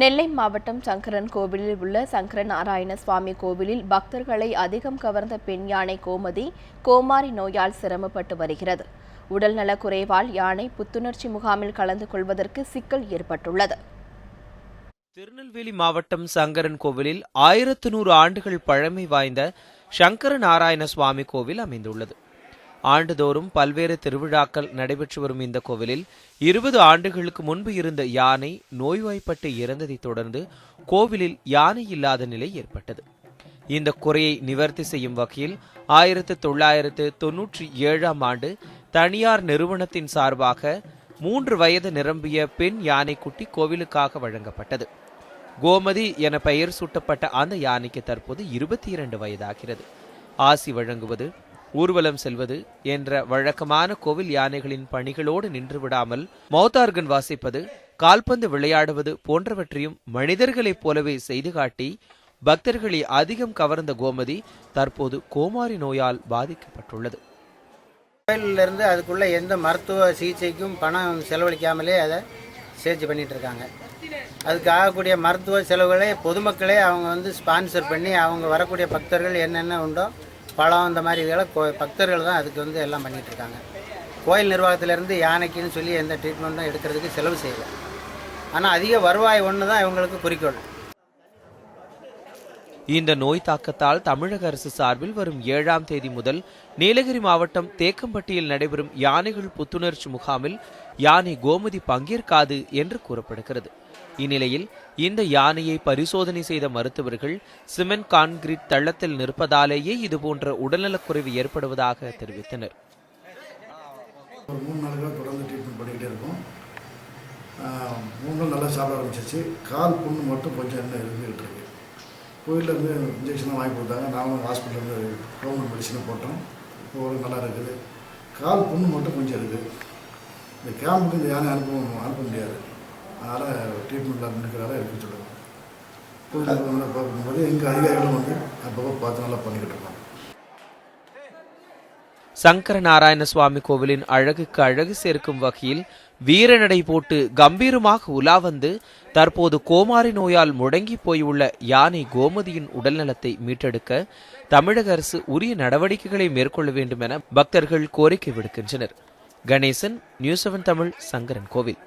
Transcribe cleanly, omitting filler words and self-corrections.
நெல்லை மாவட்டம் சங்கரன் கோவிலில் உள்ள சங்கர நாராயண சுவாமி கோவிலில் பக்தர்களை அதிகம் கவர்ந்த பெண் யானை கோமதி கோமாரி நோயால் சிரமப்பட்டு வருகிறது. உடல்நலக் குறைவால் யானை புத்துணர்ச்சி முகாமில் கலந்து கொள்வதற்கு சிக்கல் ஏற்பட்டுள்ளது. திருநெல்வேலி மாவட்டம் சங்கரன் கோவிலில் 1100 ஆண்டுகள் பழமை வாய்ந்த சங்கர நாராயண சுவாமி கோவில் அமைந்துள்ளது. ஆண்டுதோறும் பல்வேறு திருவிழாக்கள் நடைபெற்று வரும் இந்த கோவிலில் 20 ஆண்டுகளுக்கு முன்பு இருந்த யானை நோய்வாய்ப்பட்டு இறந்ததை தொடர்ந்து கோவிலில் யானை இல்லாத நிலை ஏற்பட்டது. இந்த குறையை நிவர்த்தி செய்யும் வகையில் 1997ஆம் ஆண்டு தனியார் நிறுவனத்தின் சார்பாக 3 வயது நிரம்பிய பெண் யானைக்குட்டி கோவிலுக்காக வழங்கப்பட்டது. கோமதி என பெயர் சூட்டப்பட்ட அந்த யானைக்கு தற்போது 22 வயதாகிறது. ஆசி வழங்குவது, ஊர்வலம் செல்வது என்ற வழக்கமான கோவில் யானைகளின் பணிகளோடு நின்று விடாமல் மௌத்தார்கன் வாசிப்பது, கால்பந்து விளையாடுவது போன்றவற்றையும் மனிதர்களைப் போலவே செய்து காட்டி பக்தர்களை அதிகம் கவர்ந்த கோமதி தற்போது கோமாரி நோயால் பாதிக்கப்பட்டுள்ளது. கோயிலிருந்து அதுக்குள்ள எந்த மருத்துவ சிகிச்சைக்கும் பணம் செலவழிக்காமலே அதை சேர்ச்சி பண்ணிட்டு இருக்காங்க. அதுக்கு ஆகக்கூடிய மருத்துவ செலவுகளை பொதுமக்களே அவங்க ஸ்பான்சர் பண்ணி அவங்க வரக்கூடிய பக்தர்கள் என்னென்ன உண்டோ பழம் இந்த மாதிரி இதெல்லாம் பக்தர்கள் தான் அதுக்கு எல்லாம் பண்ணிட்டு இருக்காங்க. கோயில் நிர்வாகத்திலேருந்து யானைக்குன்னு சொல்லி எந்த ட்ரீட்மெண்ட்டும் எடுக்கிறதுக்கு செலவு செய்யலை. ஆனால் அதிக வருவாய் ஒன்று தான் இவங்களுக்கு குறிக்கோள். இந்த நோய் தாக்கத்தால் தமிழக அரசு சார்பில் வரும் 7ஆம் தேதி முதல் நீலகிரி மாவட்டம் தேக்கம்பட்டியில் நடைபெறும் யானைகள் புத்துணர்ச்சி முகாமில் யானை கோமதி பங்கேற்காது என்று கூறப்படுகிறது. இந்நிலையில் இந்த யானையை பரிசோதனை செய்த மருத்துவர்கள் சிமெண்ட் கான்கிரீட் தளத்தில் நிற்பதாலேயே இதுபோன்ற உடல்நலக்குறைவு ஏற்படுவதாக தெரிவித்தனர். 3 நாட்களாக தொடர்ந்து ட்ரீட்மெண்ட் பண்ணிக்கிட்டே இருக்கோம். 3 நாள் நல்லா சாப்பிட ஆரம்பிச்சிச்சு. கால் புண்ணு மட்டும் கொஞ்சம் என்ன இருந்துகிட்டு இருக்கு. கோயிலேருந்து இன்ஜெக்ஷனாக வாங்கி கொடுத்தாங்க. நாங்களும் ஹாஸ்பிட்டலேருந்து கவர்மெண்ட் மெடிசனை போட்டோம். இப்போ நல்லா இருக்குது. கால் புண்ணு மட்டும் கொஞ்சம் இருக்குது. இந்த கேம்புக்கு இந்த யானை அனுப்ப முடியாது. அதனால் ட்ரீட்மெண்ட் பண்ணிக்கிறதால இருக்குன்னு சொல்லுவாங்க. கோயிலுக்கு பார்க்கும்போது எங்கள் அதிகாரிகளும் அப்பப்போ பார்த்து நல்லா பண்ணிக்கிட்டு இருக்கோம். சங்கர நாராயண சுவாமி கோவிலின் அழகுக்கு அழகு சேர்க்கும் வகையில் வீரநடை போட்டு கம்பீரமாக உலா வந்து தற்போது கோமாரி நோயால் முடங்கி போயுள்ள யானை கோமதியின் உடல்நலத்தை மீட்டெடுக்க தமிழக அரசு உரிய நடவடிக்கைகளை மேற்கொள்ள வேண்டும் என பக்தர்கள் கோரிக்கை விடுக்கின்றனர். கணேசன், நியூஸ் 7 தமிழ், சங்கரன் கோவில்.